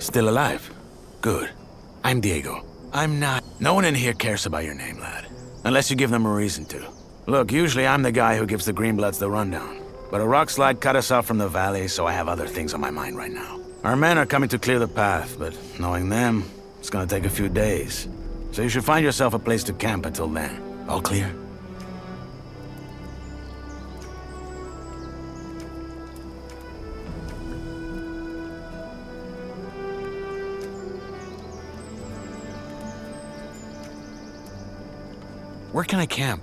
Still alive? Good. I'm Diego. I'm not... No one in here cares about your name, lad. Unless you give them a reason to. Look, usually I'm the guy who gives the Greenbloods the rundown. But a rock slide cut us off from the valley, so I have other things on my mind right now. Our men are coming to clear the path, but knowing them, it's gonna take a few days. So you should find yourself a place to camp until then. All clear? Where can I camp?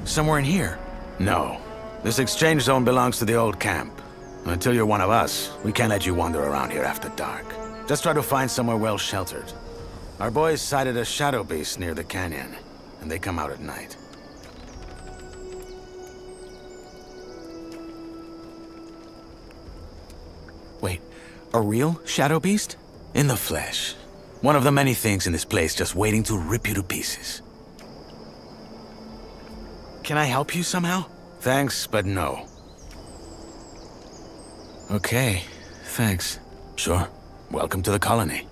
Somewhere in here? No. This exchange zone belongs to the old camp. Until you're one of us, we can't let you wander around here after dark. Just try to find somewhere well sheltered. Our boys sighted a shadow beast near the canyon, and they come out at night. Wait, a real shadow beast? In the flesh. One of the many things in this place just waiting to rip you to pieces. Can I help you somehow? Thanks, but no. Okay, thanks. Sure. Welcome to the colony.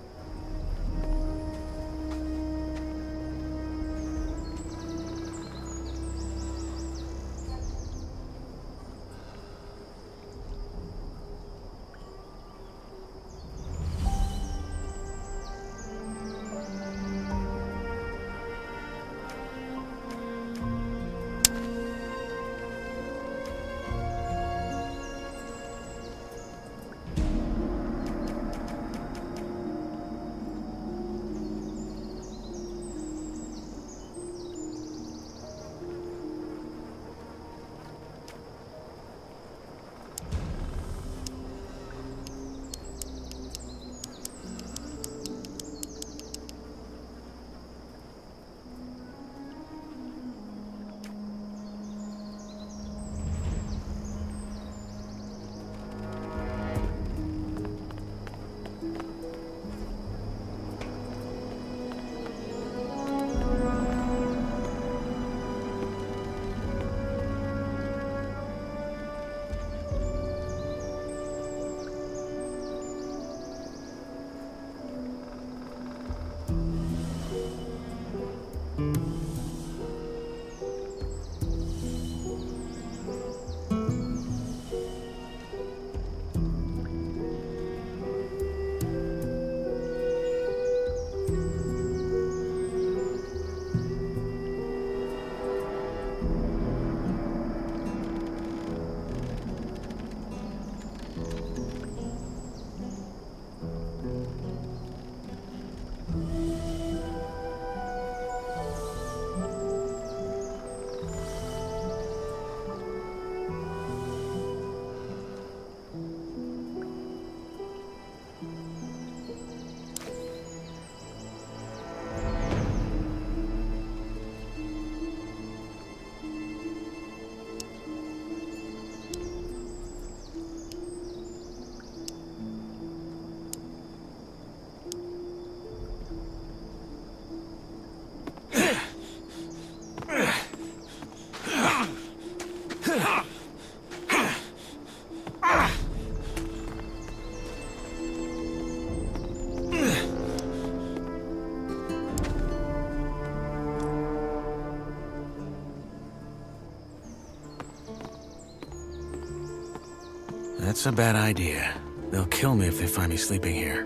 That's a bad idea. They'll kill me if they find me sleeping here.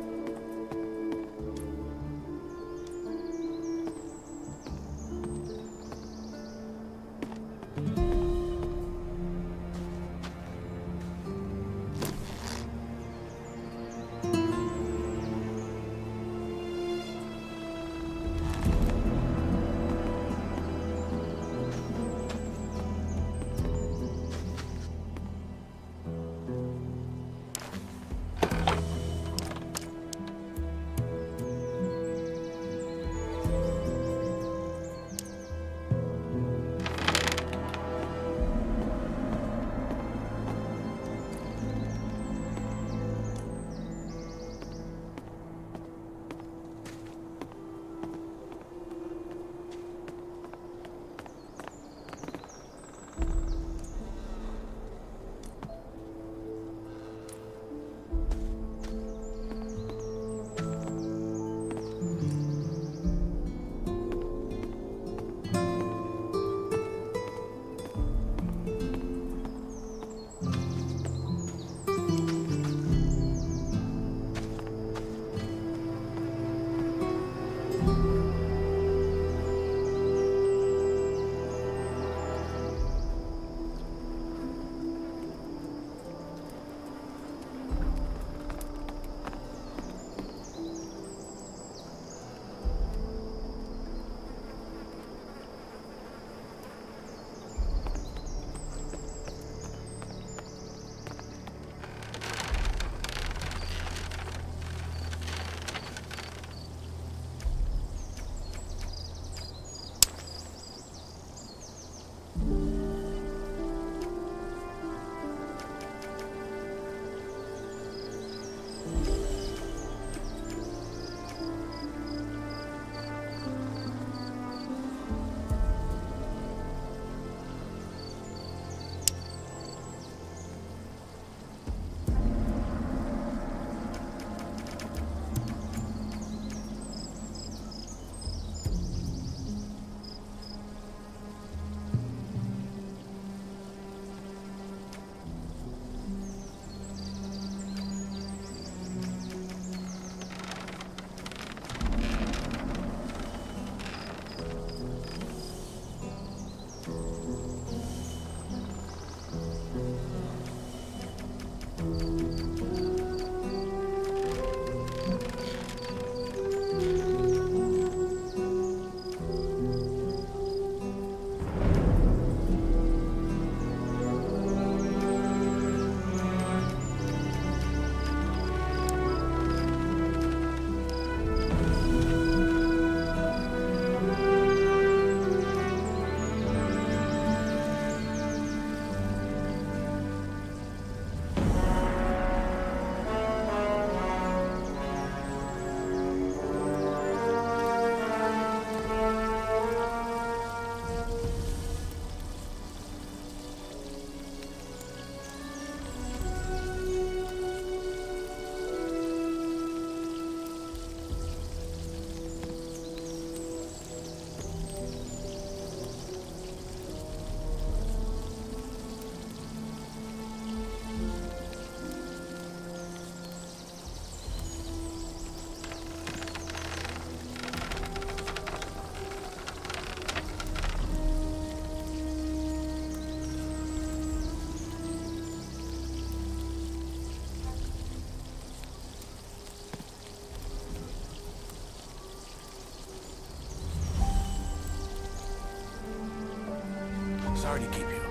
to keep you.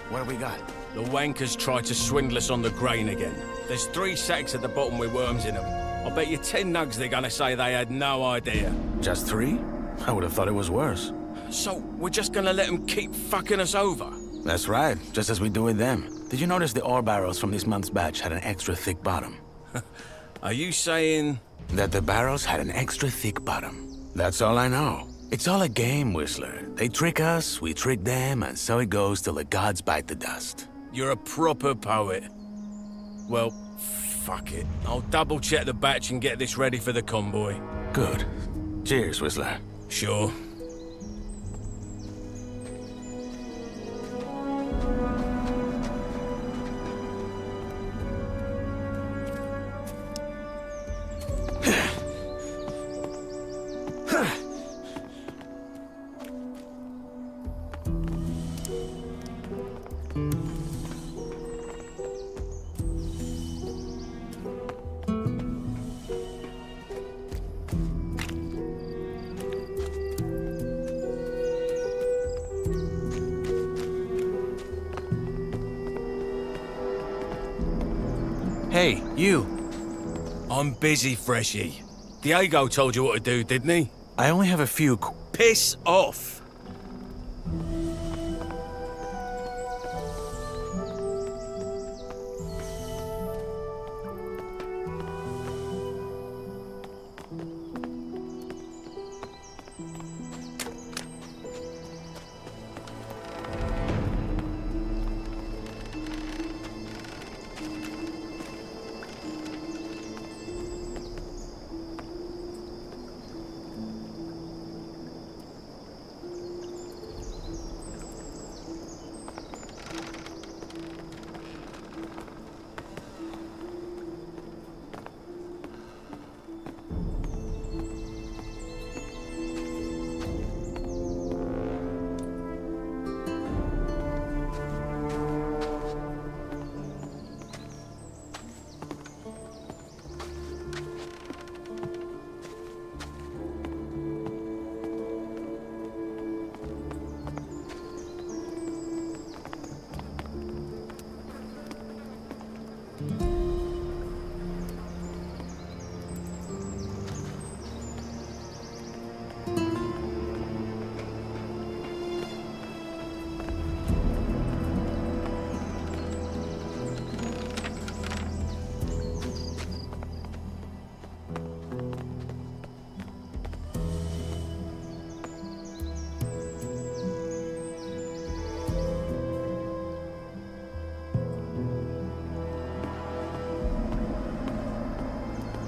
What have we got? The wankers tried to swindle us on the grain again. There's 3 sacks at the bottom with worms in them. I'll bet you 10 nugs they're gonna say they had no idea. Just 3? I would have thought it was worse. So, we're just gonna let them keep fucking us over? That's right, just as we do with them. Did you notice the ore barrels from this month's batch had an extra thick bottom? Are you saying... That the barrels had an extra thick bottom. That's all I know. It's all a game, Whistler. They trick us, we trick them, and so it goes till the gods bite the dust. You're a proper poet. Well, fuck it. I'll double-check the batch and get this ready for the convoy. Good. Cheers, Whistler. Sure. Hey, you. I'm busy, Freshie. Diego told you what to do, didn't he? I only have a few Piss off!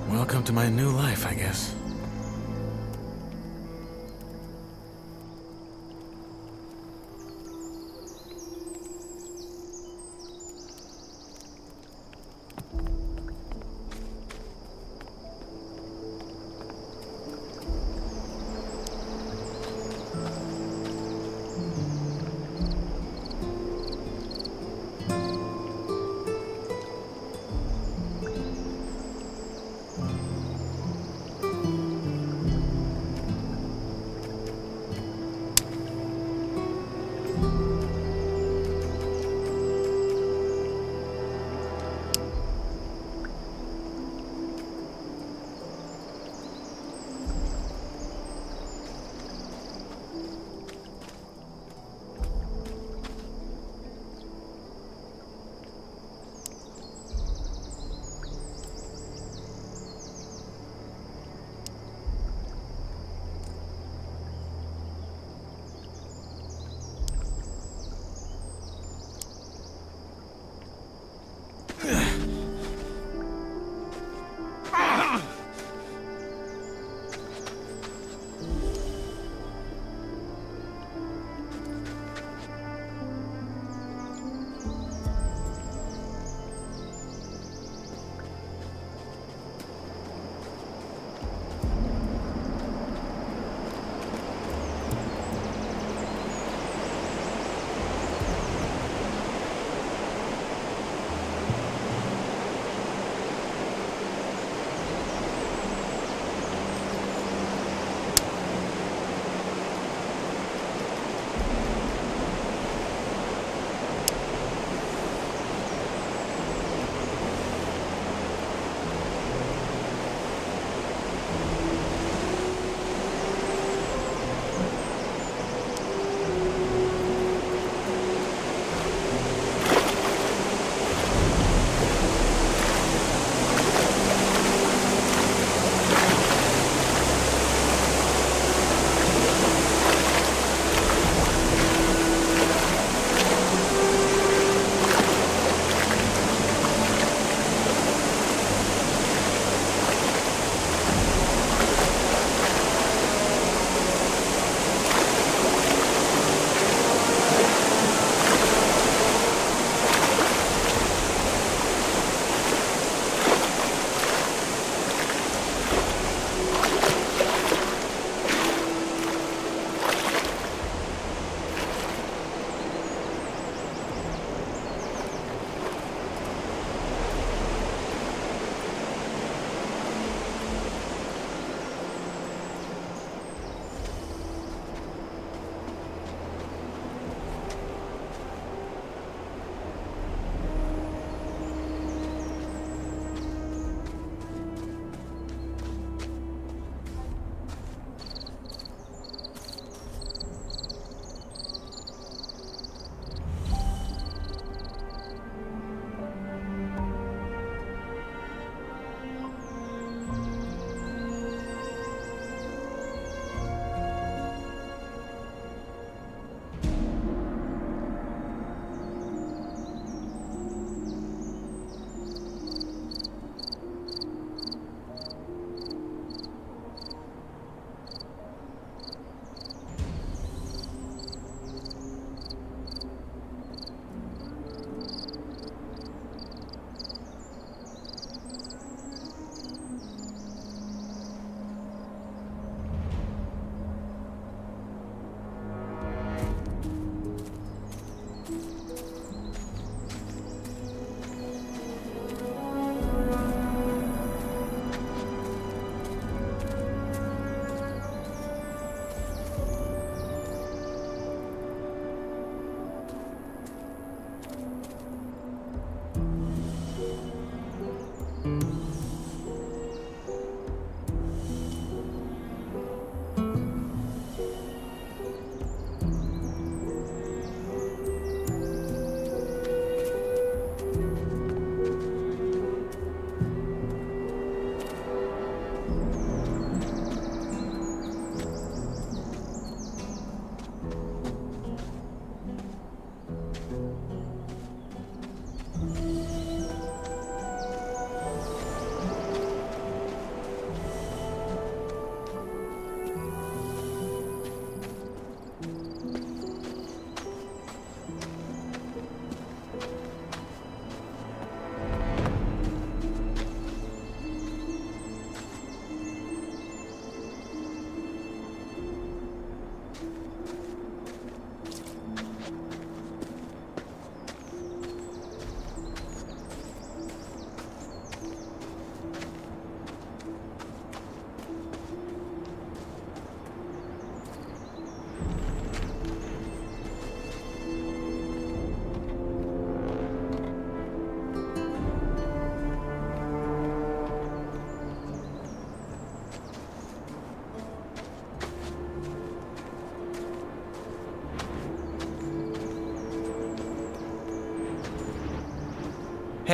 Welcome to my new life, I guess.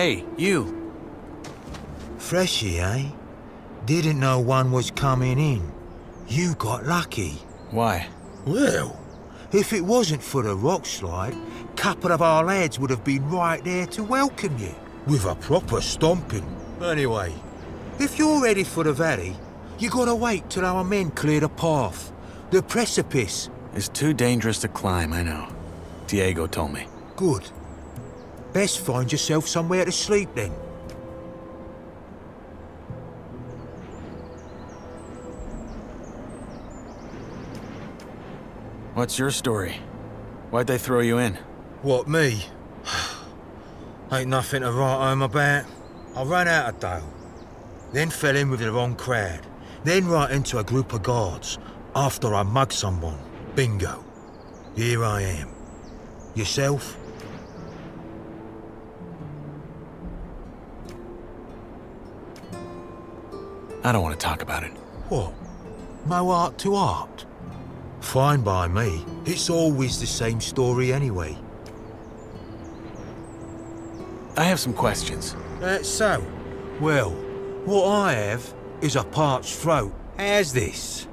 Hey, you. Freshy, eh? Didn't know one was coming in. You got lucky. Why? Well, if it wasn't for the rock slide, couple of our lads would have been right there to welcome you, with a proper stomping. Anyway, if you're ready for the valley, you gotta wait till our men clear the path. The precipice. It's too dangerous to climb, I know. Diego told me. Good. Best find yourself somewhere to sleep then. What's your story? Why'd they throw you in? What, me? Ain't nothing to write home about. I ran out of Dale. Then fell in with the wrong crowd. Then right into a group of guards. After I mugged someone. Bingo. Here I am. Yourself? I don't want to talk about it. What? No art to art? Fine by me. It's always the same story anyway. I have some questions. That's so. Well, what I have is a parched throat. How's this?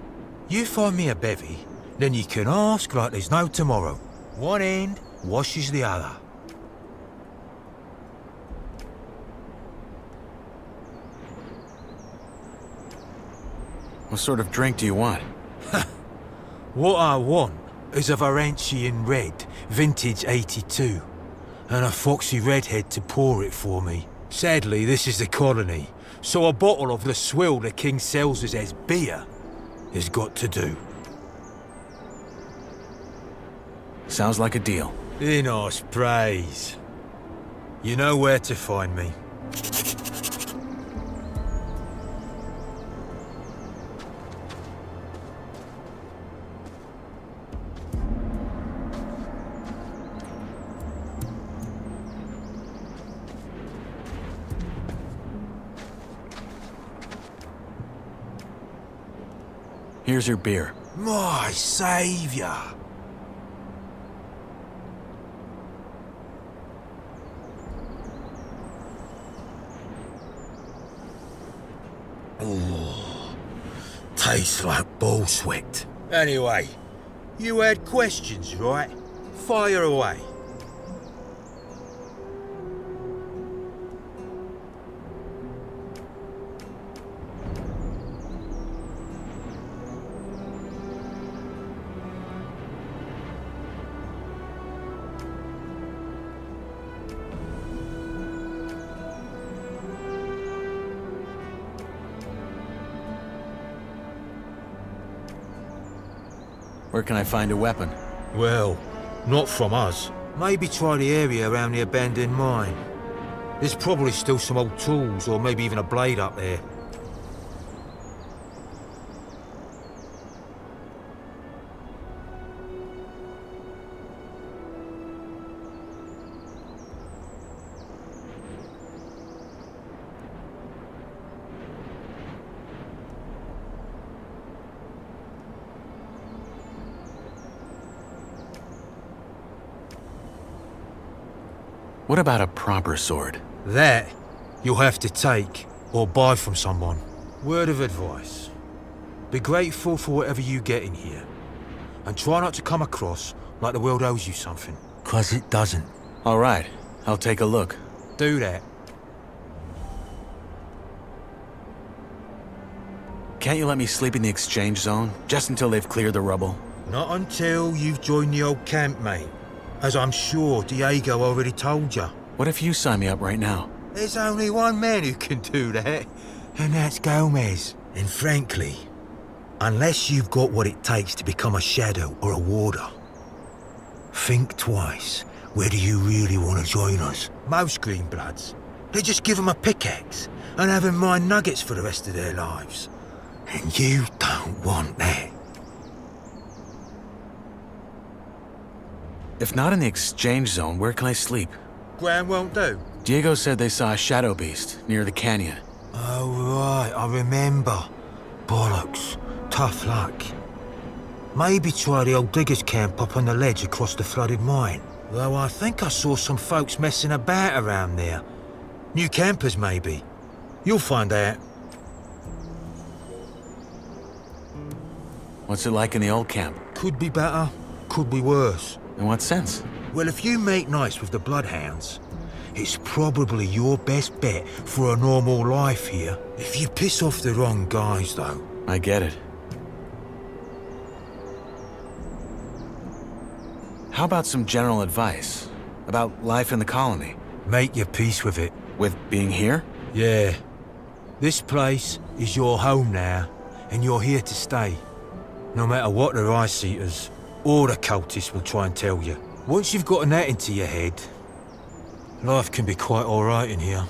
You find me a bevy, then you can ask like there's no tomorrow. One end washes the other. What sort of drink do you want? What I want is a Varantian red, vintage 82, and a foxy redhead to pour it for me. Sadly, this is the colony, so a bottle of the swill the king sells us as beer has got to do. Sounds like a deal. In us praise. You know where to find me. Here's your beer. My saviour! Oh, tastes like bull sweat. Anyway, you had questions, right? Fire away. Where can I find a weapon? Well, not from us. Maybe try the area around the abandoned mine. There's probably still some old tools, or maybe even a blade up there. What about a proper sword? That you'll have to take or buy from someone. Word of advice. Be grateful for whatever you get in here. And try not to come across like the world owes you something. 'Cause it doesn't. All right, I'll take a look. Do that. Can't you let me sleep in the exchange zone, just until they've cleared the rubble? Not until you've joined the old camp, mate. As I'm sure Diego already told you. What if you sign me up right now? There's only one man who can do that, and that's Gomez. And frankly, unless you've got what it takes to become a shadow or a warder, think twice whether you really want to join us. Most Greenbloods, they just give them a pickaxe and have them mine nuggets for the rest of their lives. And you don't want that. If not in the exchange zone, where can I sleep? Ground won't do. Diego said they saw a shadow beast near the canyon. Oh, right, I remember. Bollocks. Tough luck. Maybe try the old diggers' camp up on the ledge across the flooded mine. Though I think I saw some folks messing about around there. New campers, maybe. You'll find out. What's it like in the old camp? Could be better, could be worse. In what sense? Well, if you make nice with the Bloodhounds, it's probably your best bet for a normal life here. If you piss off the wrong guys, though. I get it. How about some general advice? About life in the colony? Make your peace with it. With being here? Yeah. This place is your home now, and you're here to stay. No matter what the Ice-Eaters or the cultists will try and tell you. Once you've gotten that into your head, life can be quite alright in here.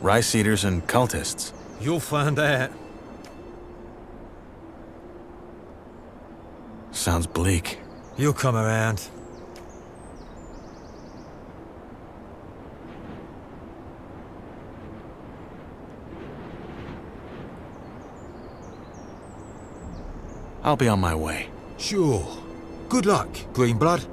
Rice eaters and cultists. You'll find out. Sounds bleak. You'll come around. I'll be on my way. Sure. Good luck, Greenblood.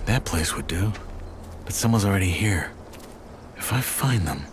That place would do. But someone's already here. If I find them...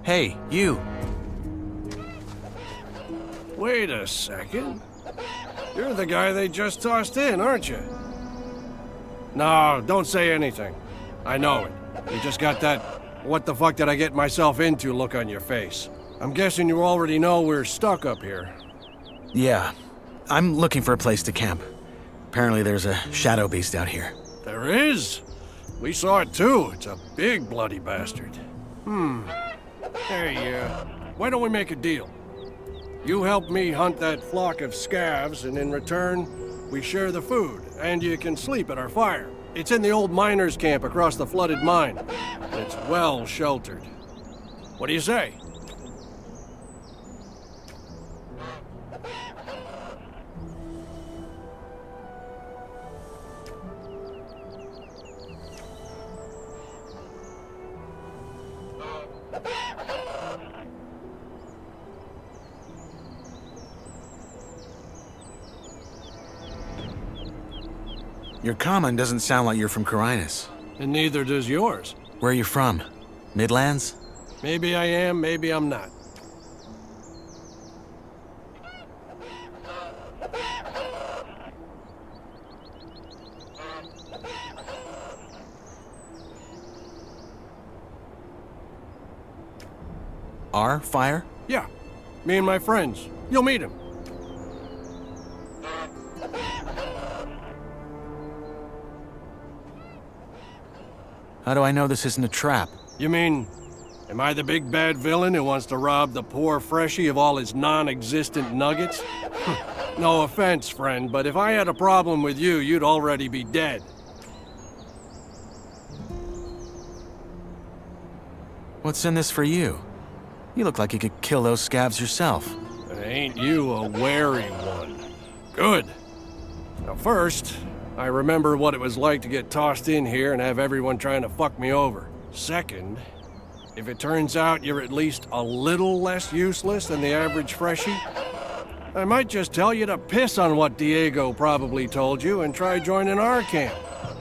Hey, you! Wait a second. You're the guy they just tossed in, aren't you? No, don't say anything. I know it. You just got that what the fuck did I get myself into look on your face. I'm guessing you already know we're stuck up here. Yeah. I'm looking for a place to camp. Apparently there's a shadow beast out here. There is? We saw it too. It's a big bloody bastard. Hey, why don't we make a deal? You help me hunt that flock of scavs, and in return, we share the food, and you can sleep at our fire. It's in the old miners' camp across the flooded mine. It's well sheltered. What do you say? Your common doesn't sound like you're from Carinus. And neither does yours. Where are you from? Midlands? Maybe I am, maybe I'm not. Our fire? Yeah, me and my friends. You'll meet him. How do I know this isn't a trap? You mean, am I the big bad villain who wants to rob the poor freshie of all his non-existent nuggets? No offense, friend, but if I had a problem with you, you'd already be dead. What's in this for you? You look like you could kill those scabs yourself. Ain't you a wary one? Good. Now first, I remember what it was like to get tossed in here and have everyone trying to fuck me over. Second, if it turns out you're at least a little less useless than the average freshie, I might just tell you to piss on what Diego probably told you and try joining our camp.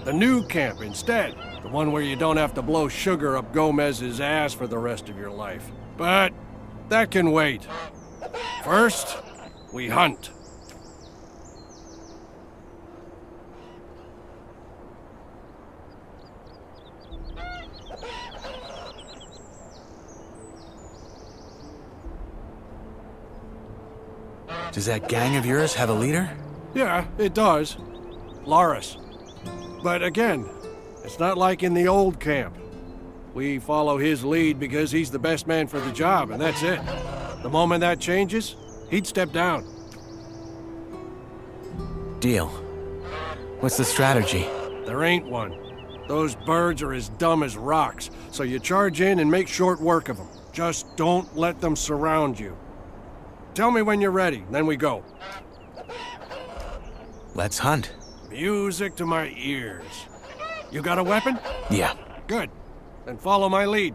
The new camp instead. The one where you don't have to blow sugar up Gomez's ass for the rest of your life. But that can wait. First, we hunt. Does that gang of yours have a leader? Yeah, it does. Nyras. But again, it's not like in the old camp. We follow his lead because he's the best man for the job, and that's it. The moment that changes, he'd step down. Deal. What's the strategy? There ain't one. Those birds are as dumb as rocks, so you charge in and make short work of them. Just don't let them surround you. Tell me when you're ready, then we go. Let's hunt. Music to my ears. You got a weapon? Yeah. Good. Then follow my lead.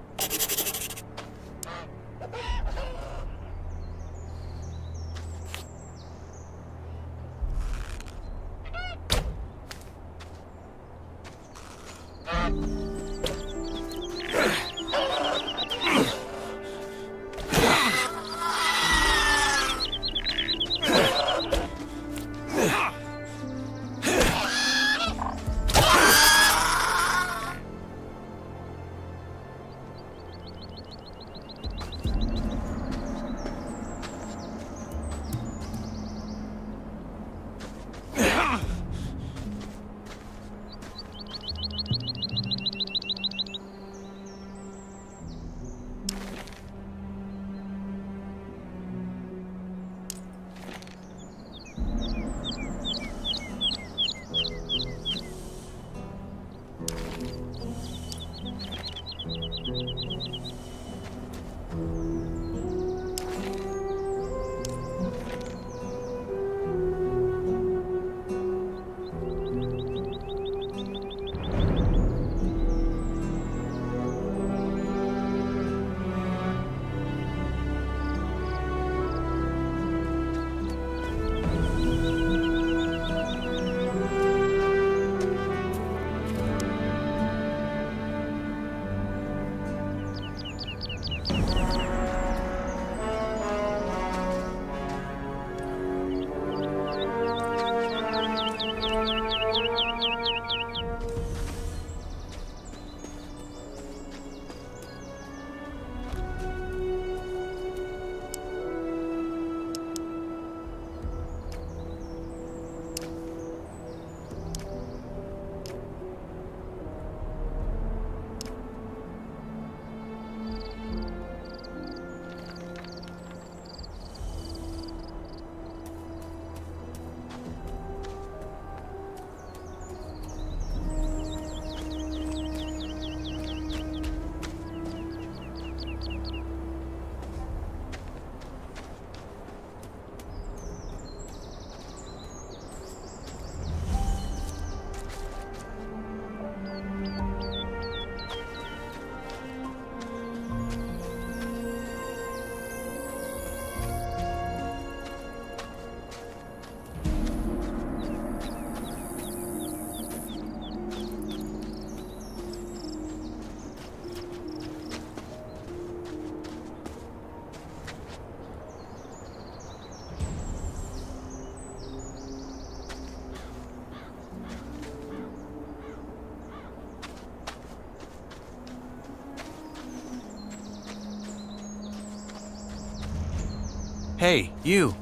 Hey, you.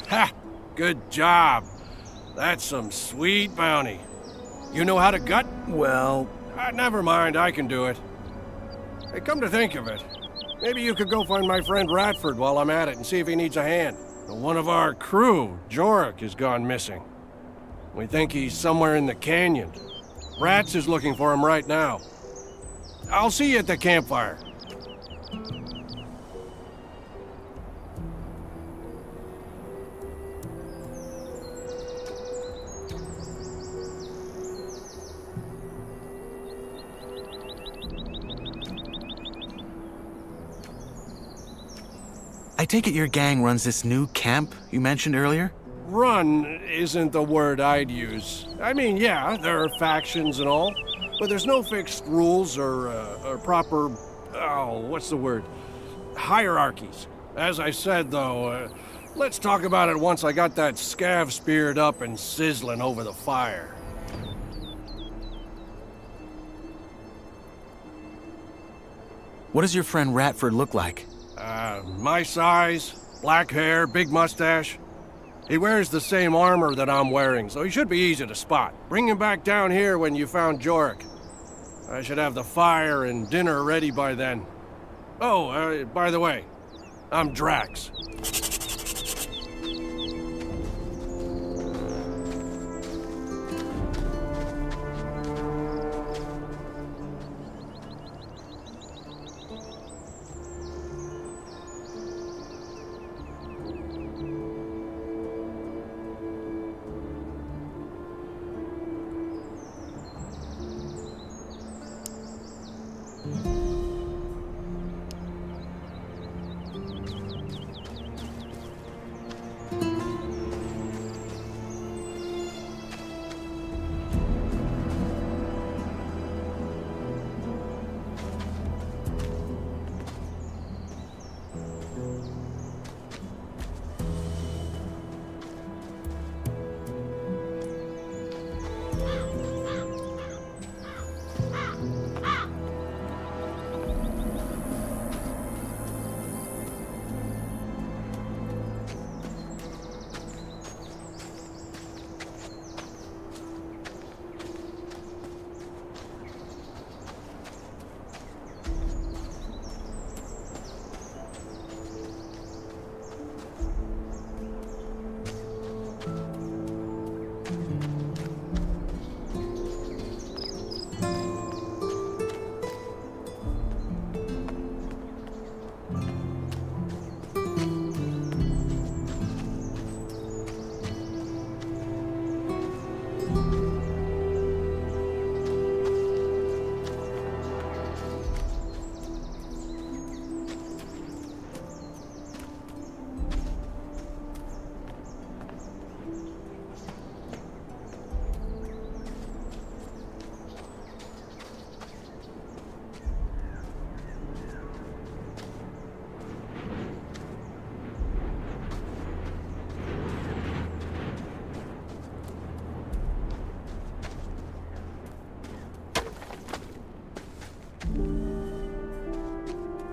Ha! Good job. That's some sweet bounty. You know how to gut? Well, Never mind, I can do it. Hey, come to think of it, maybe you could go find my friend Ratford while I'm at it and see if he needs a hand. One of our crew, Jorik, has gone missing. We think he's somewhere in the canyon. Rats is looking for him right now. I'll see you at the campfire. I take it your gang runs this new camp you mentioned earlier? Run isn't the word I'd use. I mean, yeah, there are factions and all, but there's no fixed rules or proper, what's the word? Hierarchies. As I said, though, let's talk about it once I got that scav speared up and sizzling over the fire. What does your friend Ratford look like? My size, black hair, big mustache. He wears the same armor that I'm wearing, so he should be easy to spot. Bring him back down here when you found Jorek. I should have the fire and dinner ready by then. Oh, by the way, I'm Drax.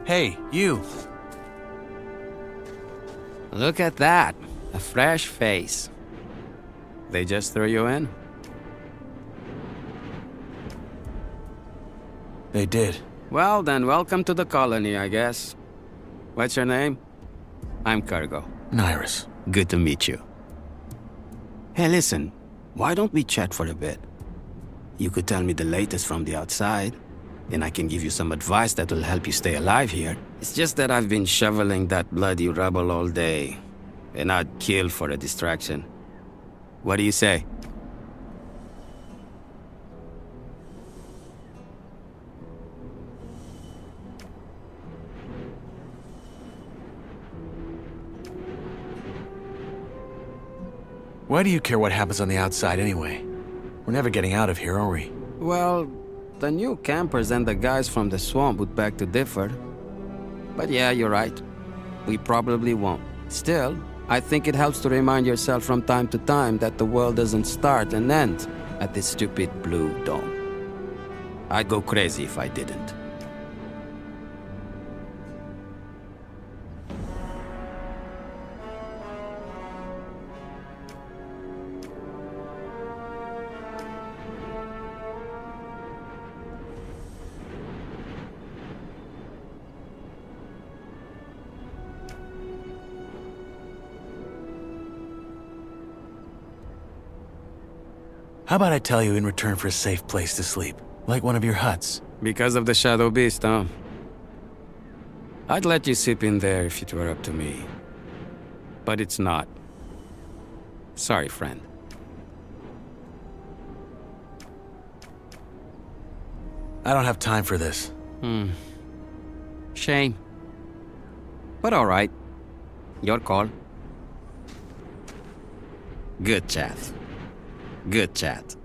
Hey, you. Look at that. A fresh face. They just threw you in? They did. Well then, welcome to the colony, I guess. What's your name? I'm Cargo. Nyras. Good to meet you. Hey, listen. Why don't we chat for a bit? You could tell me the latest from the outside, and I can give you some advice that will help you stay alive here. It's just that I've been shoveling that bloody rubble all day, and I'd kill for a distraction. What do you say? Why do you care what happens on the outside anyway? We're never getting out of here, are we? Well, the new campers and the guys from the swamp would beg to differ. But yeah, you're right. We probably won't. Still, I think it helps to remind yourself from time to time that the world doesn't start and end at this stupid blue dome. I'd go crazy if I didn't. How about I tell you in return for a safe place to sleep? Like one of your huts? Because of the Shadow Beast, huh? I'd let you sip in there if it were up to me. But it's not. Sorry, friend. I don't have time for this. Shame. But all right. Your call. Good chat. Good chat.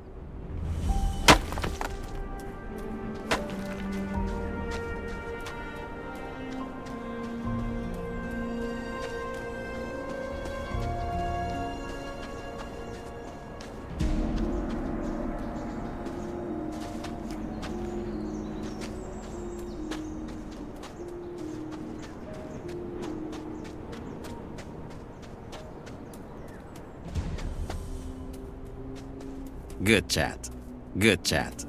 Good chat. Good chat.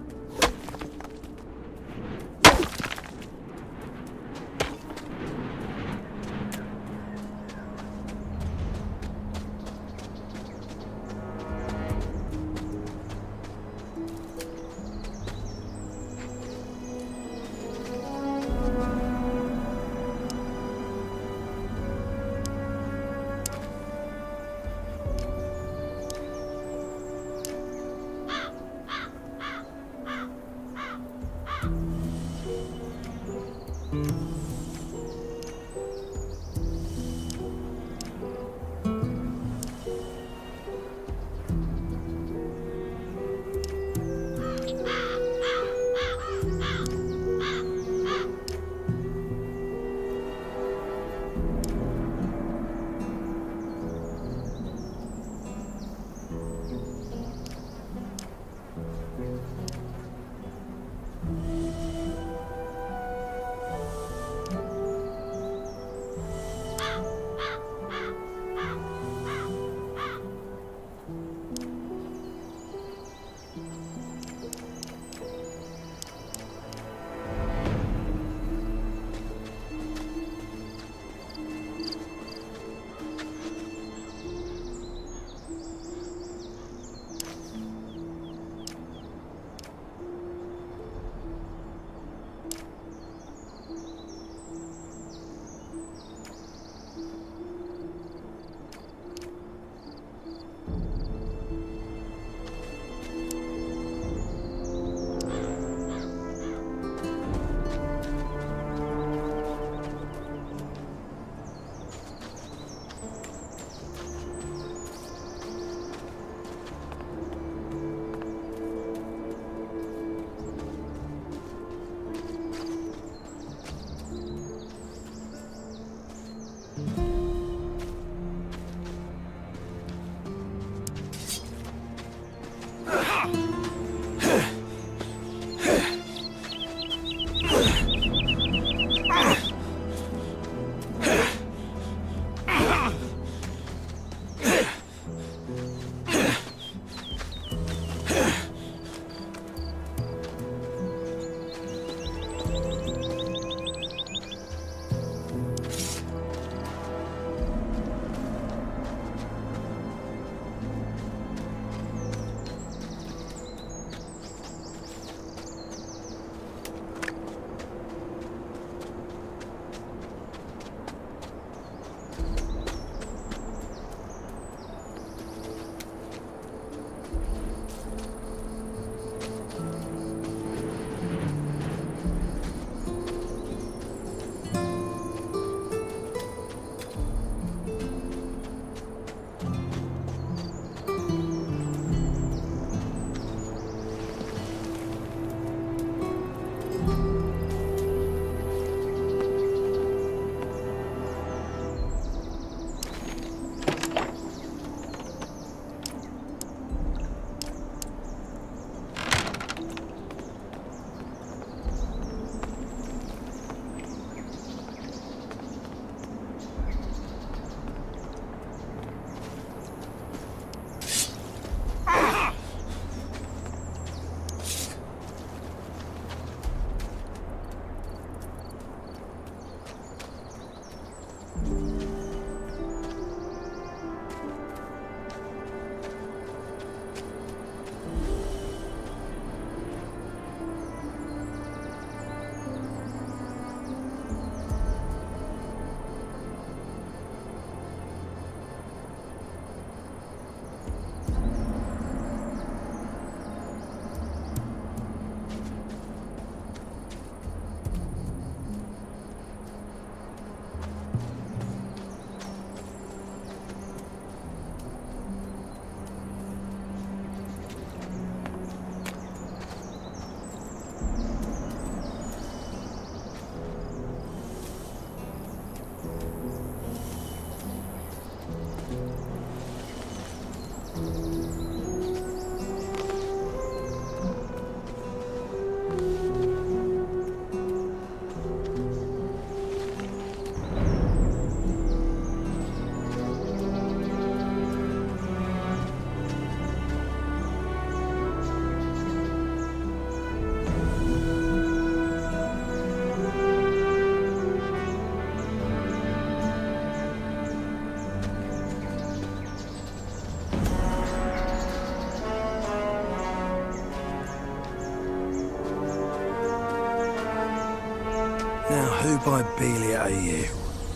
Now, who by Belia are you?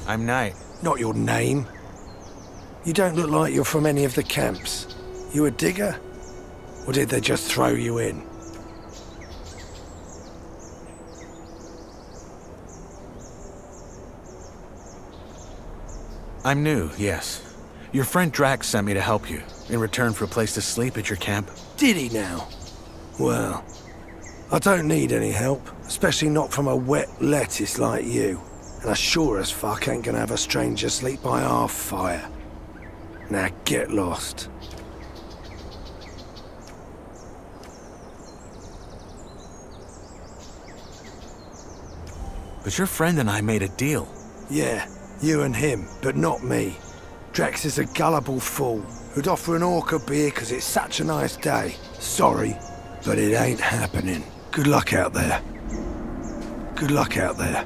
I'm Knight. Not your name. You don't look like you're from any of the camps. You a digger? Or did they just throw you in? I'm new, yes. Your friend Drax sent me to help you, in return for a place to sleep at your camp. Did he now? Well, I don't need any help, especially not from a wet lettuce like you. And I sure as fuck ain't gonna have a stranger sleep by our fire. Now get lost. But your friend and I made a deal. Yeah, you and him, but not me. Drax is a gullible fool who'd offer an orc a beer because it's such a nice day. Sorry, but it ain't happening. Good luck out there. Good luck out there.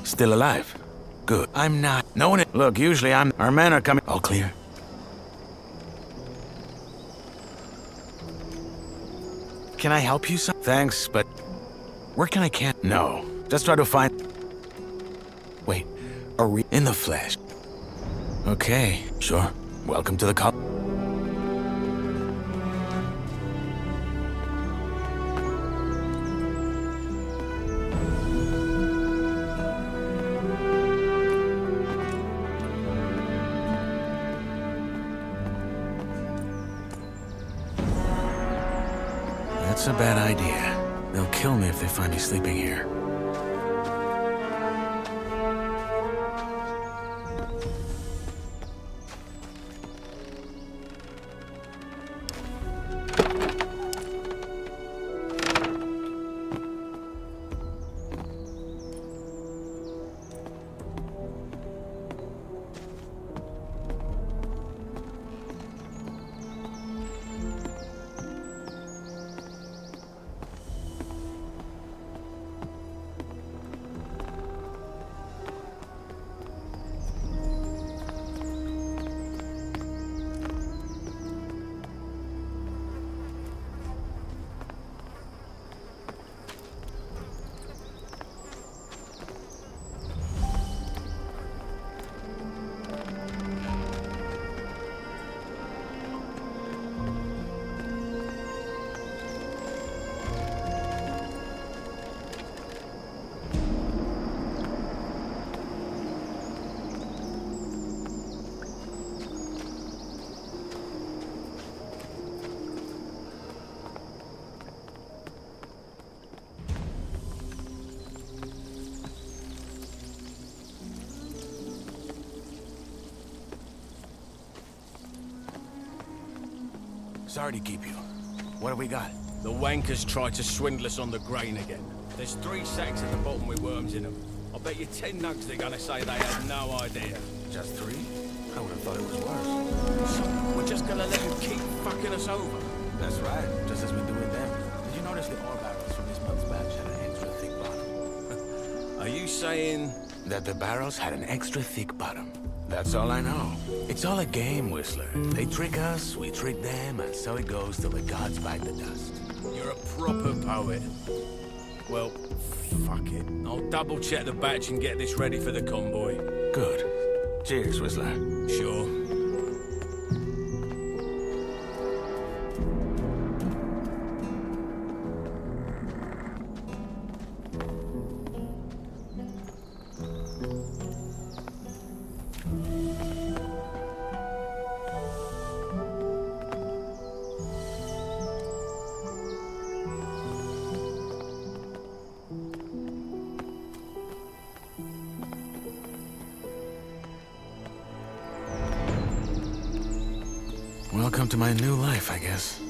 Still alive? Good. I'm not. No one. Look, usually I'm. Our men are coming. All clear. Can I help you some? Thanks, but where can I camp? No. Just try to find. Wait. Are we in the flesh? Okay. Sure. Welcome to the call. That's a bad idea. They'll kill me if they find me sleeping here. Sorry to keep you. What have we got? The wankers tried to swindle us on the grain again. There's 3 sacks at the bottom with worms in them. I bet you 10 nugs they're gonna say they had no idea. Just 3? I would have thought it was worse. So, we're just gonna let them keep fucking us over? That's right, just as we do with them. Did you notice the ore barrels from this month's batch had an extra thick bottom? Are you saying... That the barrels had an extra thick bottom. That's all I know. It's all a game, Whistler. They trick us, we trick them, and so it goes till the gods bite the dust. You're a proper poet. Well, fuck it. I'll double-check the batch and get this ready for the convoy. Good. Cheers, Whistler. Sure. Welcome to my new life, I guess.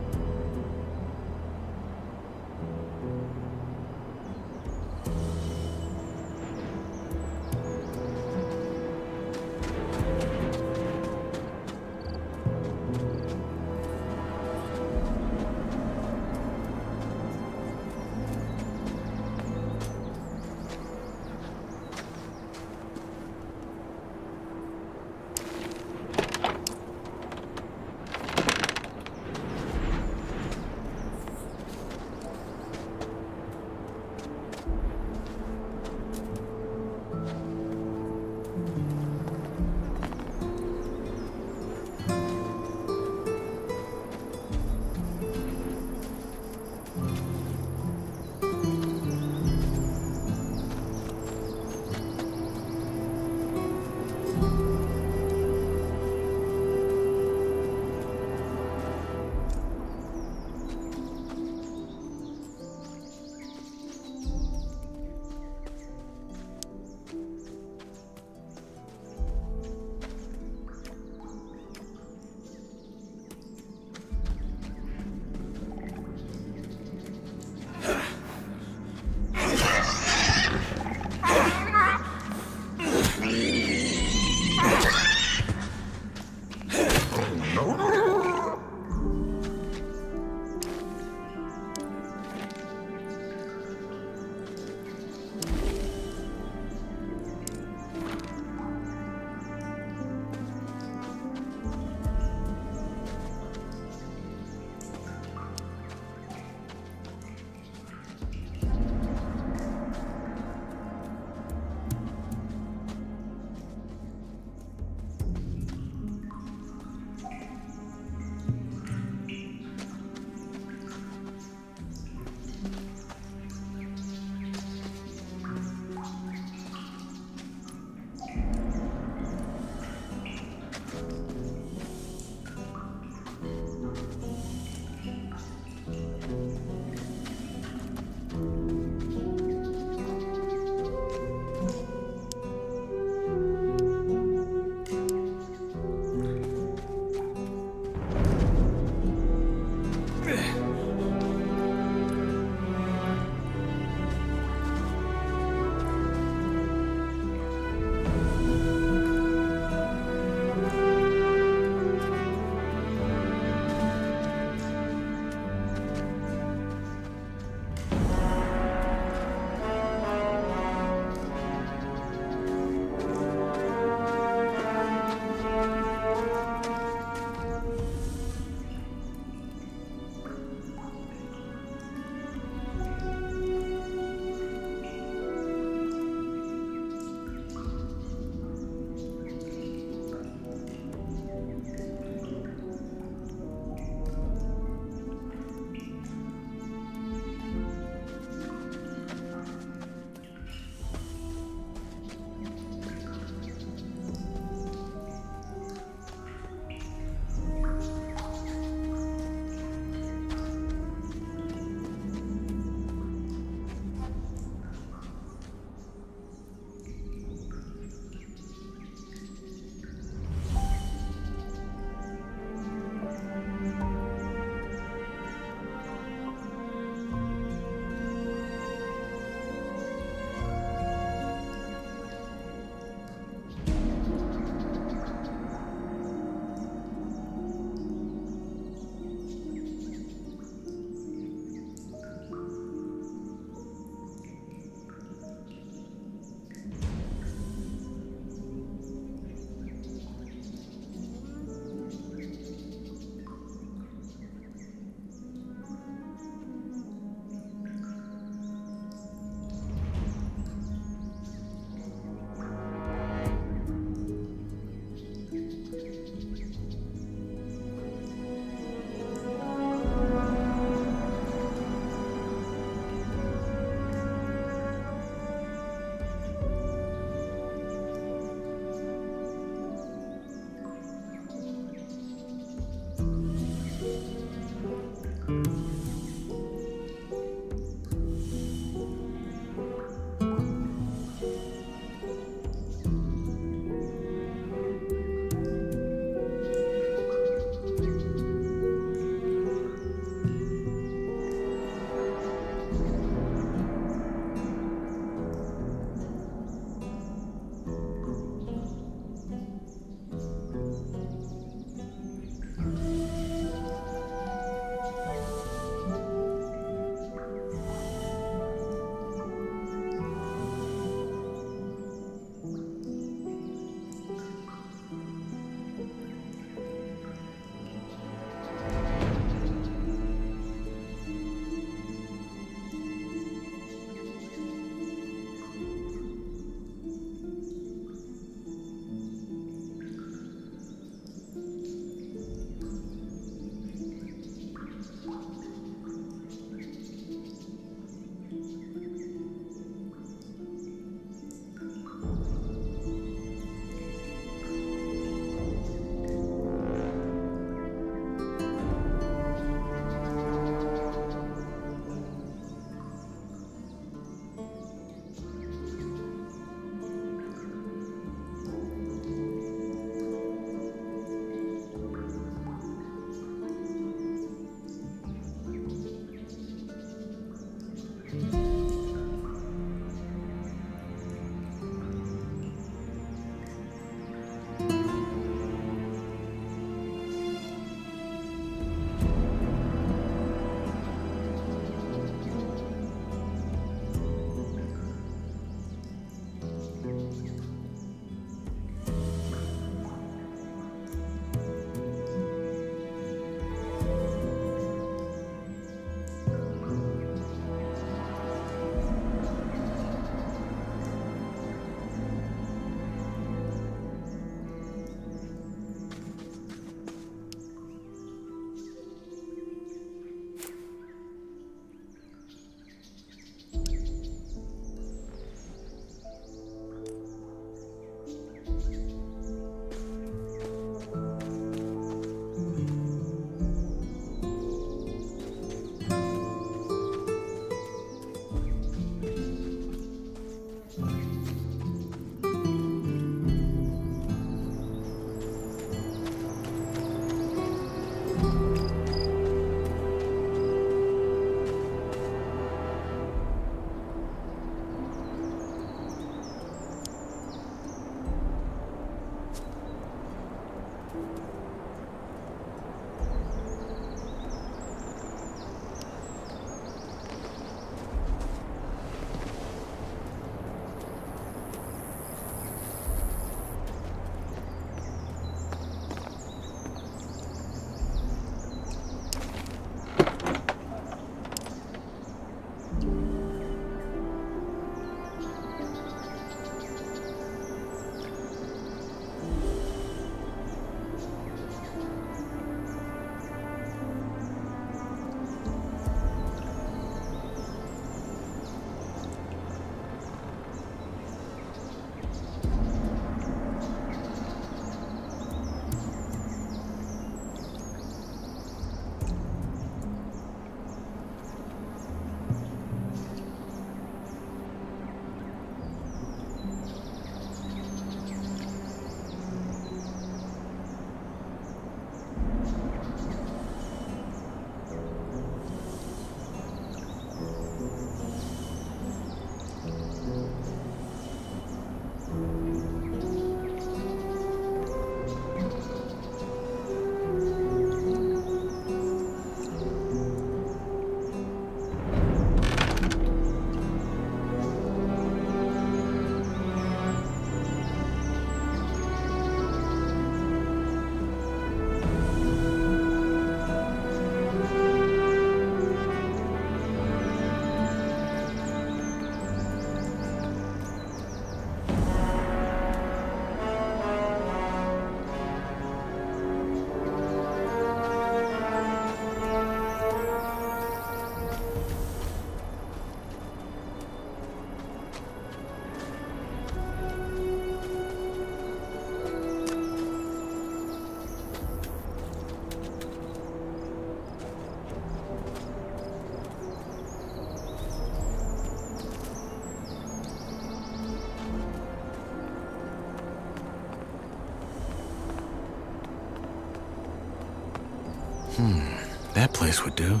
That place would do.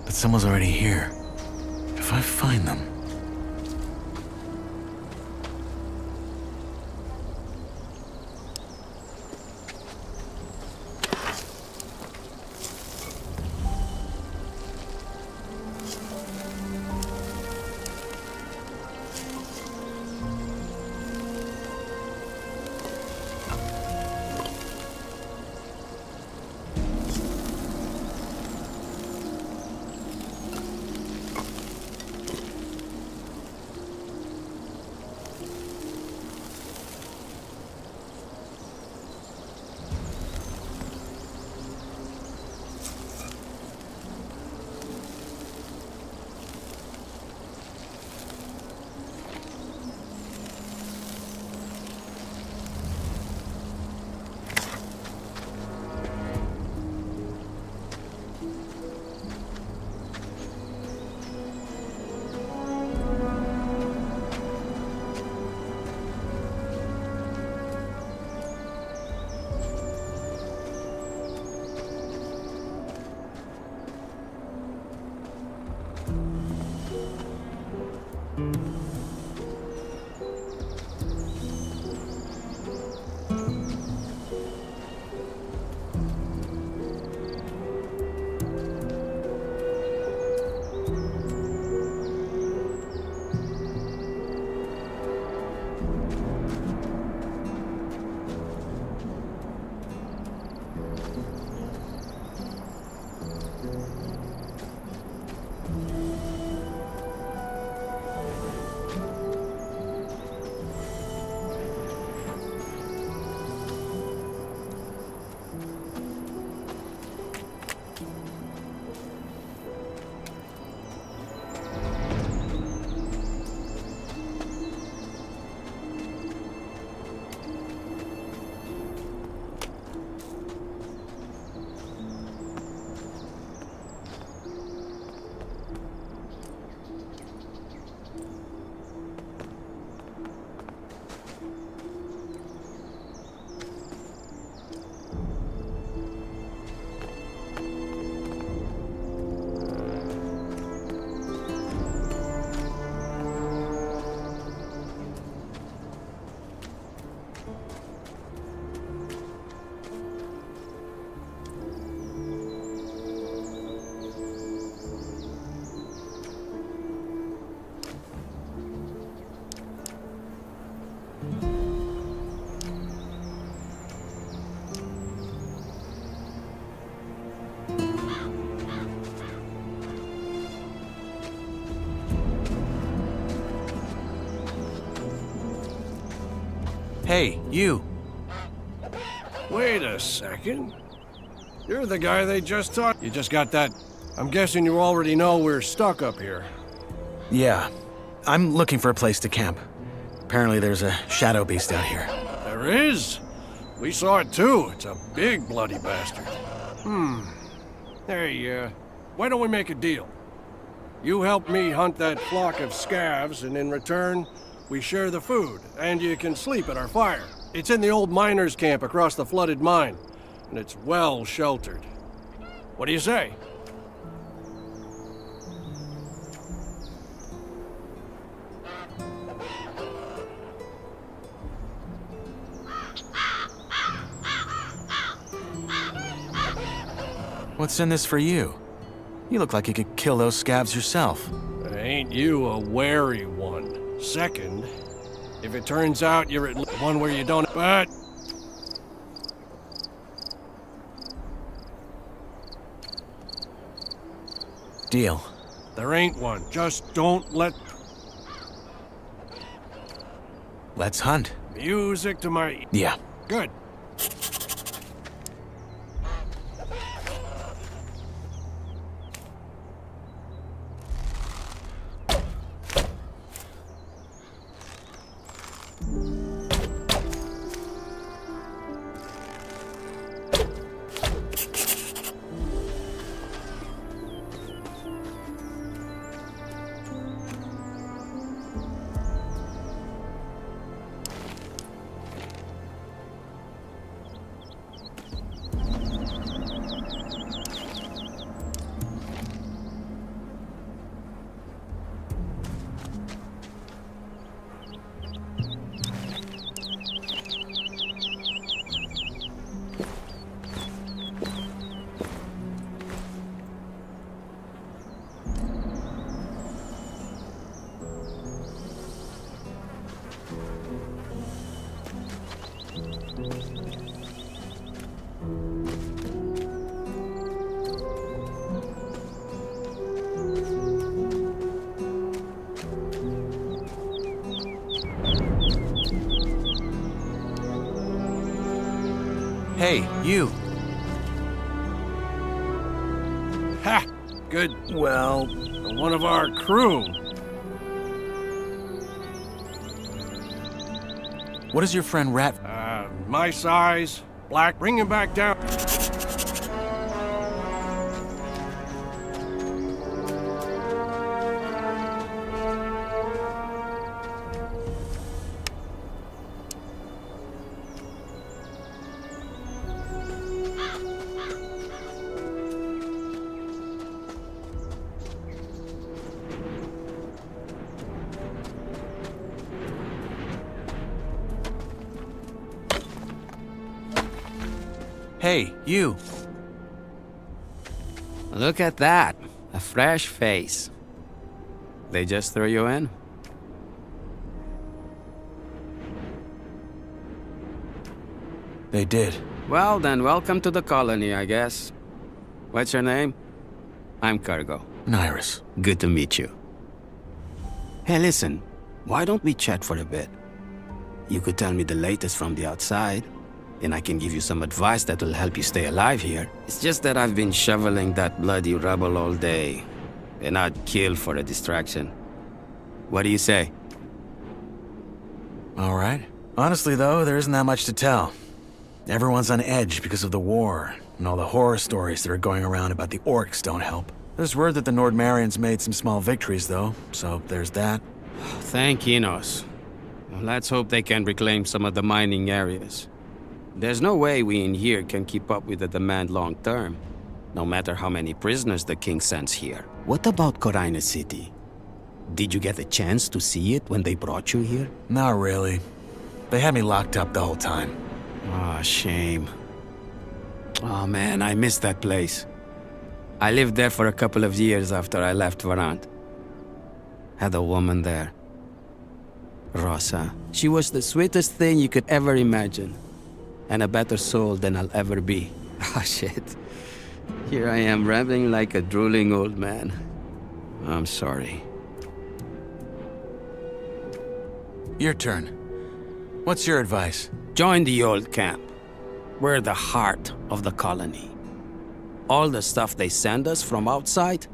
But someone's already here. If I find them... Hey, you! Wait a second. You're the guy they just talked. You just got that. I'm guessing you already know we're stuck up here. Yeah. I'm looking for a place to camp. Apparently there's a shadow beast out here. There is? We saw it too. It's a big bloody bastard. Hey, why don't we make a deal? You help me hunt that flock of scavs, and in return, we share the food, and you can sleep at our fire. It's in the old miners' camp across the flooded mine, and it's well sheltered. What do you say? What's in this for you? You look like you could kill those scabs yourself. Ain't you a wary one? Second, if it turns out you're at one where you don't... But... Deal. There ain't one. Just don't let... Let's hunt. Music to my... Yeah. Good. Hey, you. Ha! Good. Well, One of our crew. what does your friend Rat... My size. Black. Bring him back down. Hey, you. Look at that. A fresh face. They just threw you in? They did. Well, then welcome to the colony, I guess. What's your name? I'm Cargo. Nyras. Good to meet you. Hey, listen. Why don't we chat for a bit? You could tell me the latest from the outside, and I can give you some advice that will help you stay alive here. It's just that I've been shoveling that bloody rubble all day, and I'd kill for a distraction. What do you say? All right. Honestly, though, there isn't that much to tell. Everyone's on edge because of the war, and all the horror stories that are going around about the orcs don't help. There's word that the Nordmarians made some small victories, though, so there's that. Thank Enos. Let's hope they can reclaim some of the mining areas. There's no way we in here can keep up with the demand long term, no matter how many prisoners the king sends here. What about Corina City? Did you get a chance to see it when they brought you here? Not really. They had me locked up the whole time. Ah, shame. Oh man, I miss that place. I lived there for a couple of years after I left Varant. Had a woman there. Rosa. She was the sweetest thing you could ever imagine. And a better soul than I'll ever be. Ah, shit. Here I am rambling like a drooling old man. I'm sorry. Your turn. What's your advice? Join the old camp. We're the heart of the colony. All the stuff they send us from outside,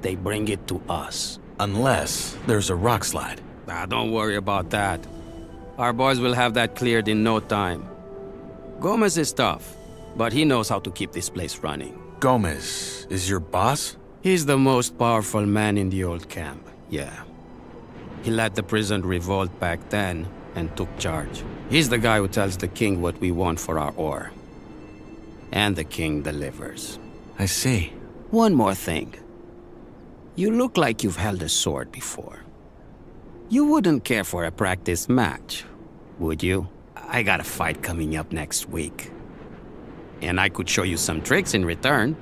they bring it to us. Unless there's a rock slide. Ah, don't worry about that. Our boys will have that cleared in no time. Gomez is tough, but he knows how to keep this place running. Gomez is your boss? He's the most powerful man in the old camp, yeah. He led the prison revolt back then and took charge. He's the guy who tells the king what we want for our ore. And the king delivers. I see. One more thing. You look like you've held a sword before. You wouldn't care for a practice match, would you? I got a fight coming up next week. And I could show you some tricks in return.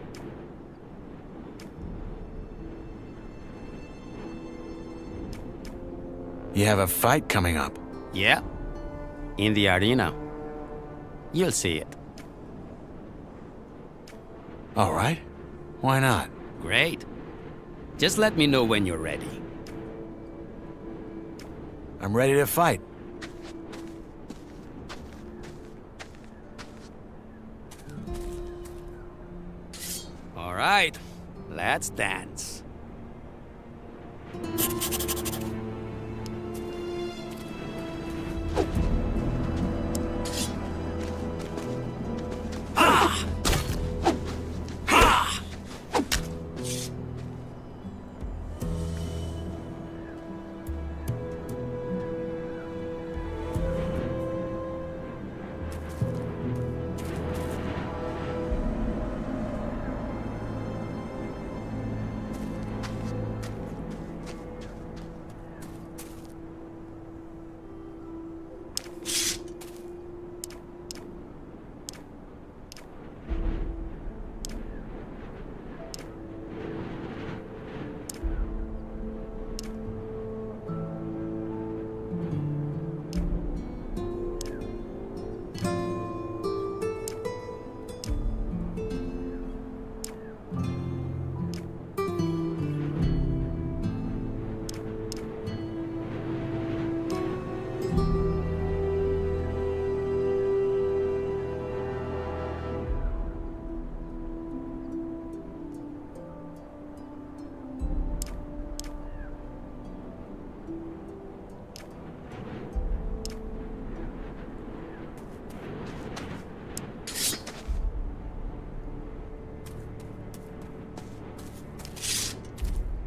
You have a fight coming up. Yeah. In the arena. You'll see it. All right. Why not? Great. Just let me know when you're ready. I'm ready to fight. All right. Let's dance.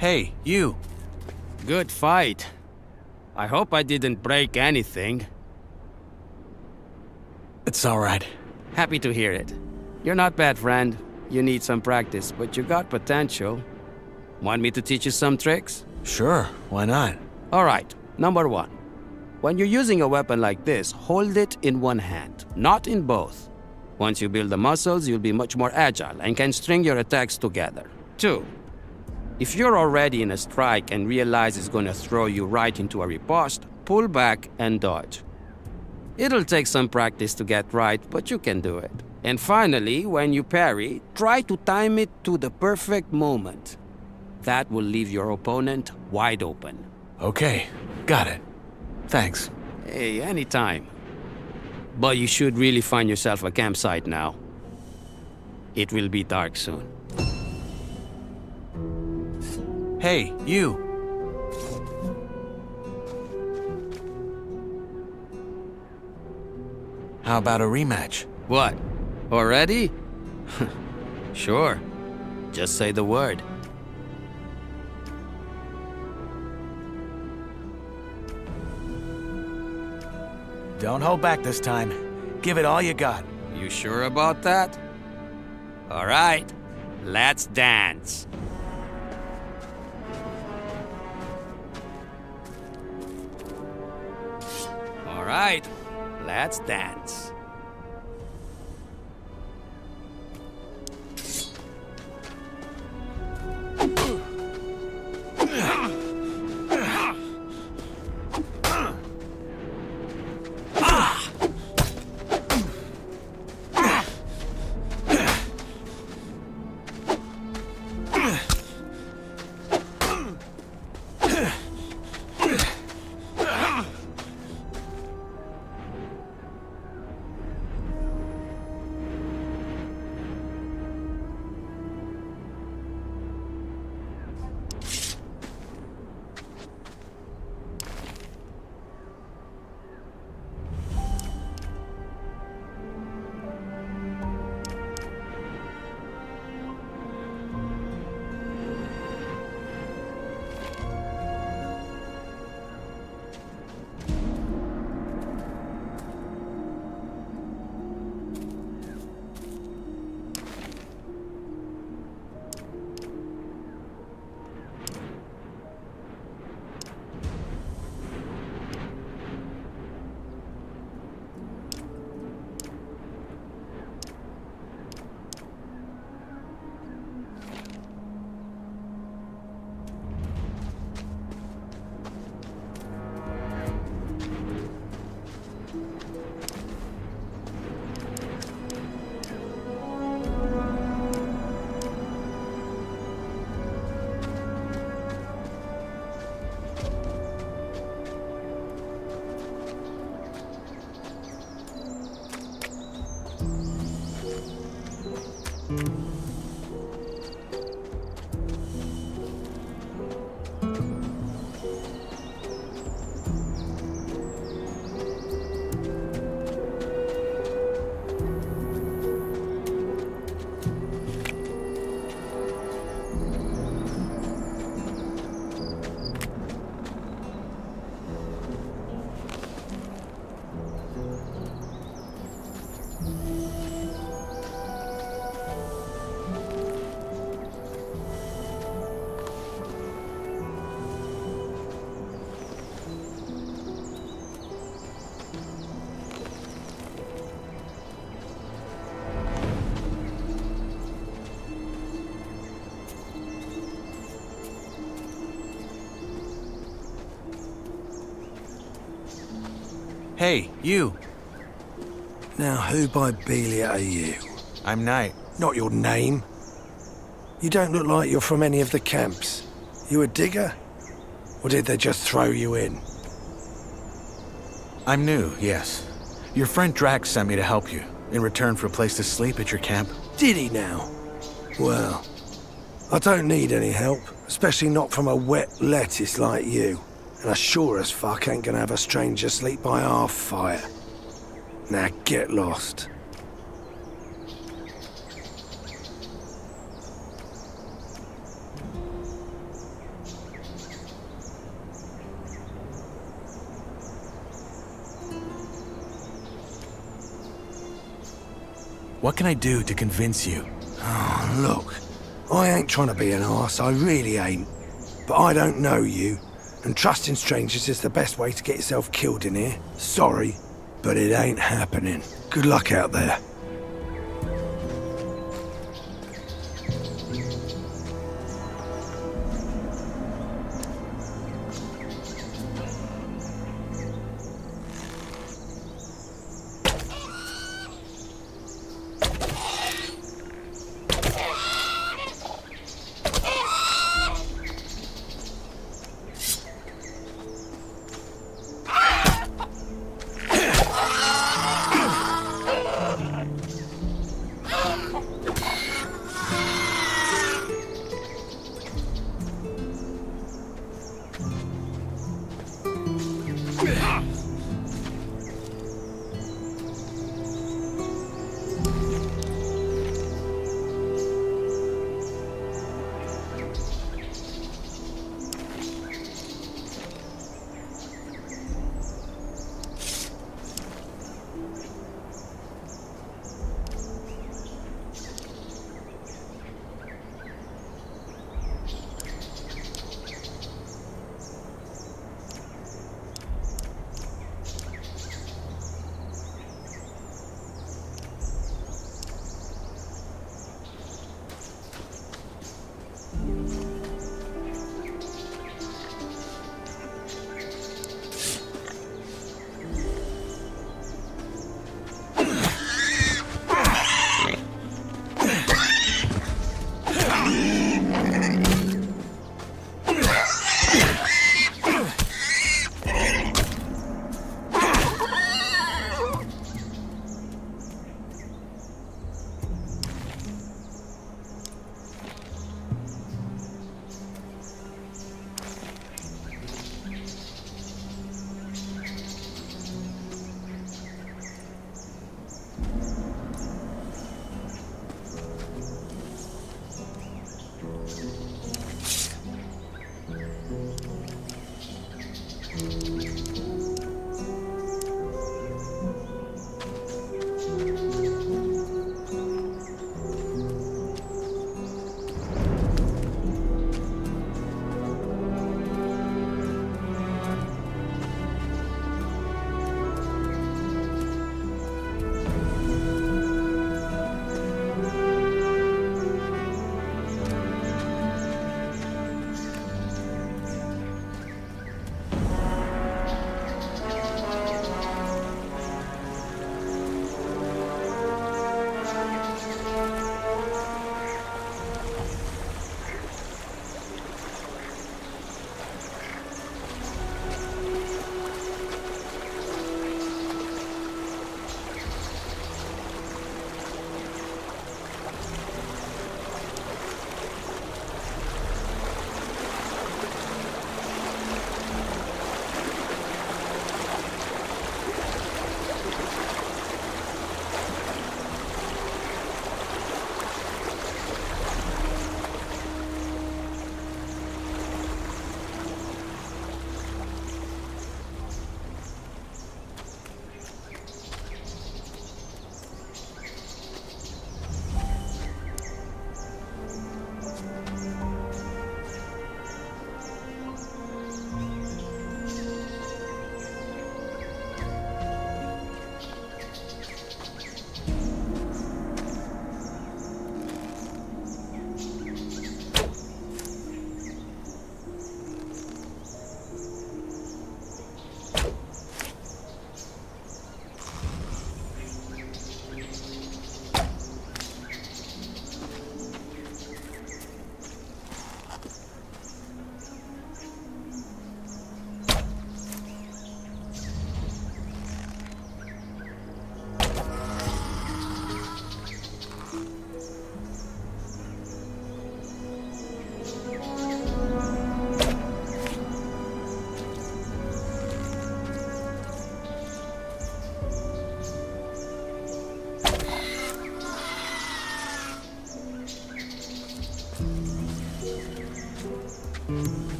Hey, you. Good fight. I hope I didn't break anything. It's all right. Happy to hear it. You're not bad, friend. You need some practice, but you got potential. Want me to teach you some tricks? Sure, why not? All right, number 1. When you're using a weapon like this, hold it in one hand, not in both. Once you build the muscles, you'll be much more agile and can string your attacks together. 2. If you're already in a strike and realize it's gonna throw you right into a riposte, pull back and dodge. It'll take some practice to get right, but you can do it. And finally, when you parry, try to time it to the perfect moment. That will leave your opponent wide open. Okay, got it. Thanks. Hey, anytime. But you should really find yourself a campsite now. It will be dark soon. Hey, you. How about a rematch? What? Already? Sure. Just say the word. Don't hold back this time. Give it all you got. You sure about that? All right, let's dance. All right, let's dance. Hey, you. Now, who by Belia are you? I'm Knight. Not your name. You don't look like you're from any of the camps. You a digger? Or did they just throw you in? I'm new, yes. Your friend Drax sent me to help you, in return for a place to sleep at your camp. Did he now? Well, I don't need any help, especially not from a wet lettuce like you. And I sure as fuck ain't gonna have a stranger sleep by our fire. Now get lost. What can I do to convince you? Oh, look, I ain't trying to be an arse, I really ain't. But I don't know you, and trusting strangers is the best way to get yourself killed in here. Sorry, but it ain't happening. Good luck out there.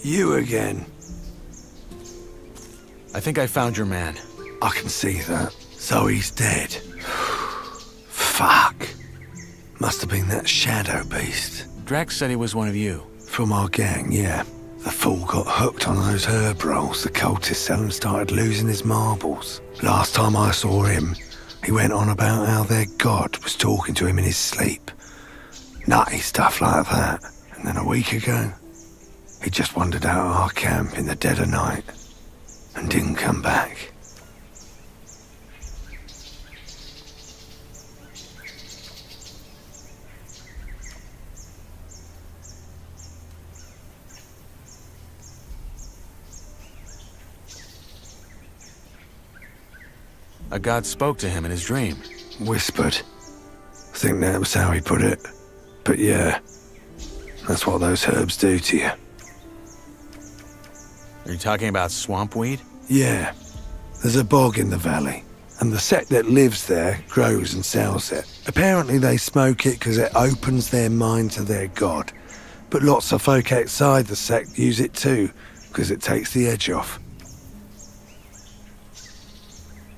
You again. I think I found your man. I can see that. So he's dead. Fuck. Must have been that shadow beast. Drax said he was one of you. From our gang, yeah. The fool got hooked on those herb rolls the cultists sell and started losing his marbles. Last time I saw him, he went on about how their god was talking to him in his sleep. Nutty stuff like that. And then a week ago, he just wandered out of our camp in the dead of night and didn't come back. A god spoke to him in his dream. Whispered. I think that was how he put it. But yeah, that's what those herbs do to you. Are you talking about swamp weed? Yeah, there's a bog in the valley, and the sect that lives there grows and sells it. Apparently they smoke it because it opens their mind to their god. But lots of folk outside the sect use it too, because it takes the edge off.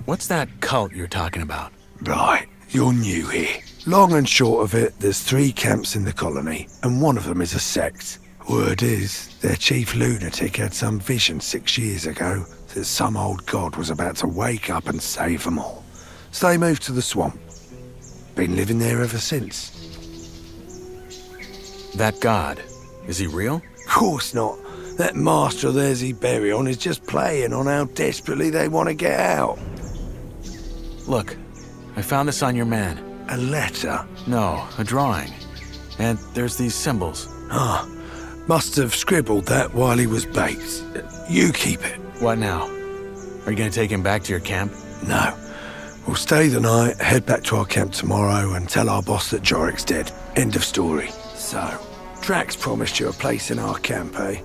What's that cult you're talking about? Right, you're new here. Long and short of it, there's 3 camps in the colony, and one of them is a sect. Word is, their chief lunatic had some vision 6 years ago that some old god was about to wake up and save them all. So they moved to the swamp. Been living there ever since. That god, is he real? Course not. That master of theirs he bury on is just playing on how desperately they want to get out. Look, I found this on your man. A letter? No, a drawing. And there's these symbols. Ah, must have scribbled that while he was baked. You keep it. What now? Are you gonna take him back to your camp? No. We'll stay the night, head back to our camp tomorrow and tell our boss that Jorik's dead. End of story. So, Drax promised you a place in our camp, eh?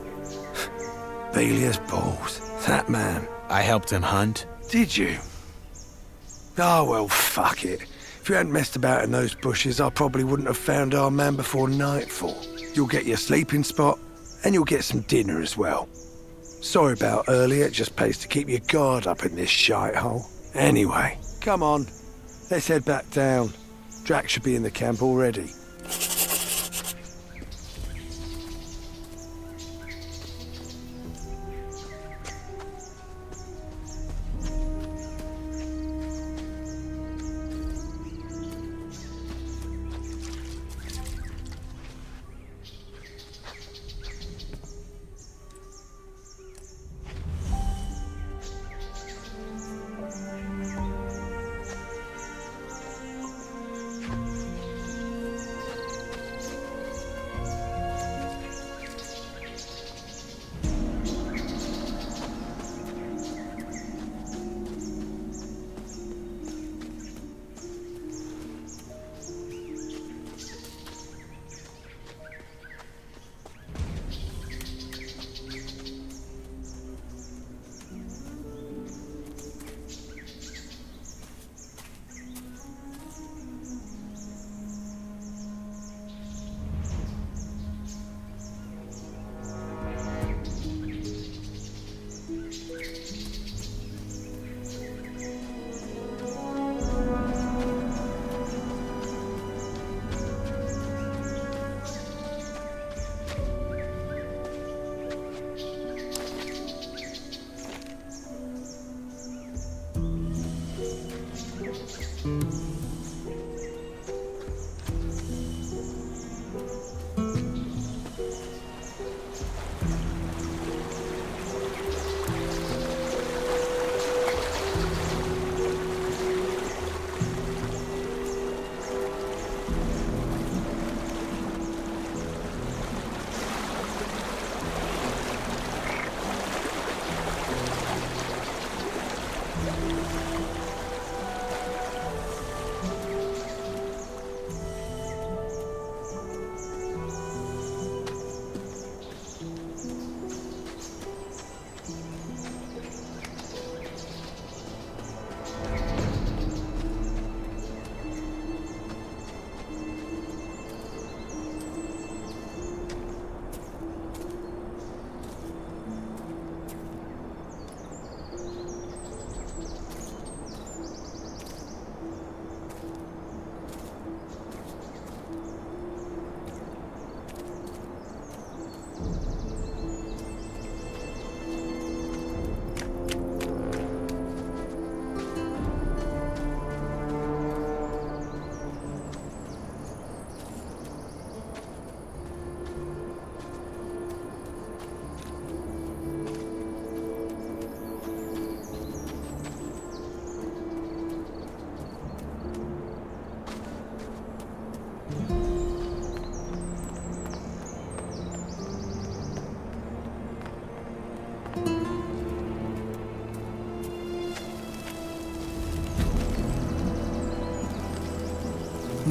Velia's balls. That man. I helped him hunt. Did you? Oh, well, fuck it. If you hadn't messed about in those bushes, I probably wouldn't have found our man before nightfall. You'll get your sleeping spot, and you'll get some dinner as well. Sorry about earlier, it just pays to keep your guard up in this shithole. Anyway, come on. Let's head back down. Drax should be in the camp already.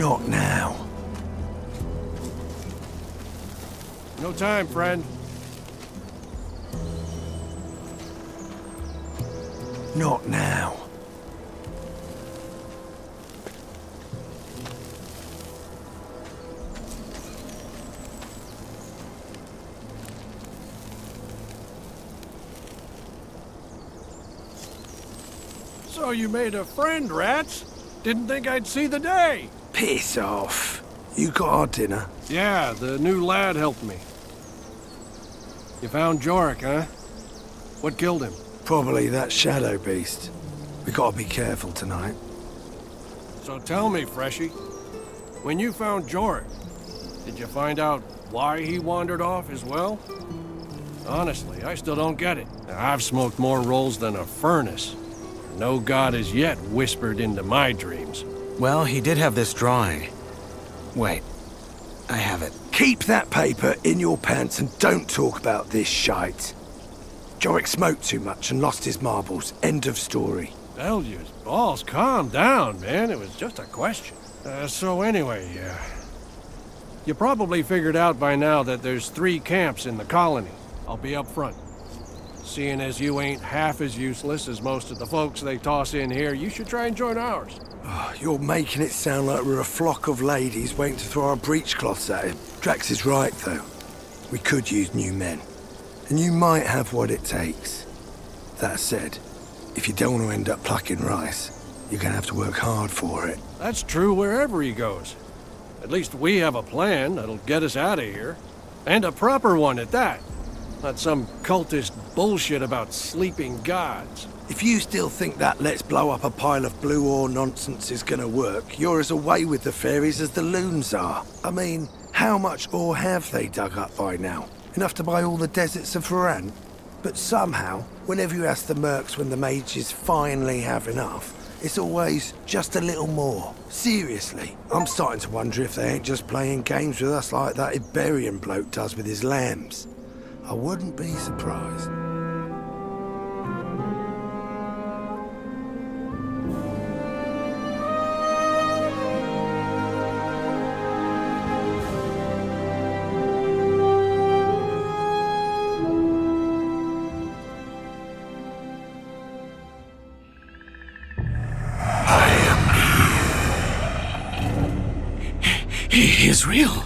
Not now. No time, friend. Not now. So you made a friend, rats? Didn't think I'd see the day. Piss off. You got our dinner? Yeah, the new lad helped me. You found Jorik, huh? What killed him? Probably that shadow beast. We gotta be careful tonight. So tell me, Freshie, when you found Jorik, did you find out why he wandered off as well? Honestly, I still don't get it. I've smoked more rolls than a furnace. No god has yet whispered into my dreams. Well, he did have this drawing. Wait, I have it. Keep that paper in your pants and don't talk about this shite. Jorik smoked too much and lost his marbles. End of story. Elliot, balls, calm down, man. It was just a question. So anyway, you probably figured out by now that there's 3 camps in the colony. I'll be up front. Seeing as you ain't half as useless as most of the folks they toss in here, you should try and join ours. You're making it sound like we're a flock of ladies waiting to throw our breechcloths at him. Drax is right, though. We could use new men. And you might have what it takes. That said, if you don't want to end up plucking rice, you're gonna have to work hard for it. That's true wherever he goes. At least we have a plan that'll get us out of here. And a proper one at that. Not some cultist bullshit about sleeping gods. If you still think that let's blow up a pile of blue ore nonsense is gonna work, you're as away with the fairies as the loons are. I mean, how much ore have they dug up by now? Enough to buy all the deserts of Varan? But somehow, whenever you ask the mercs when the mages finally have enough, it's always just a little more. Seriously, I'm starting to wonder if they ain't just playing games with us like that Iberian bloke does with his lambs. I wouldn't be surprised. He is real.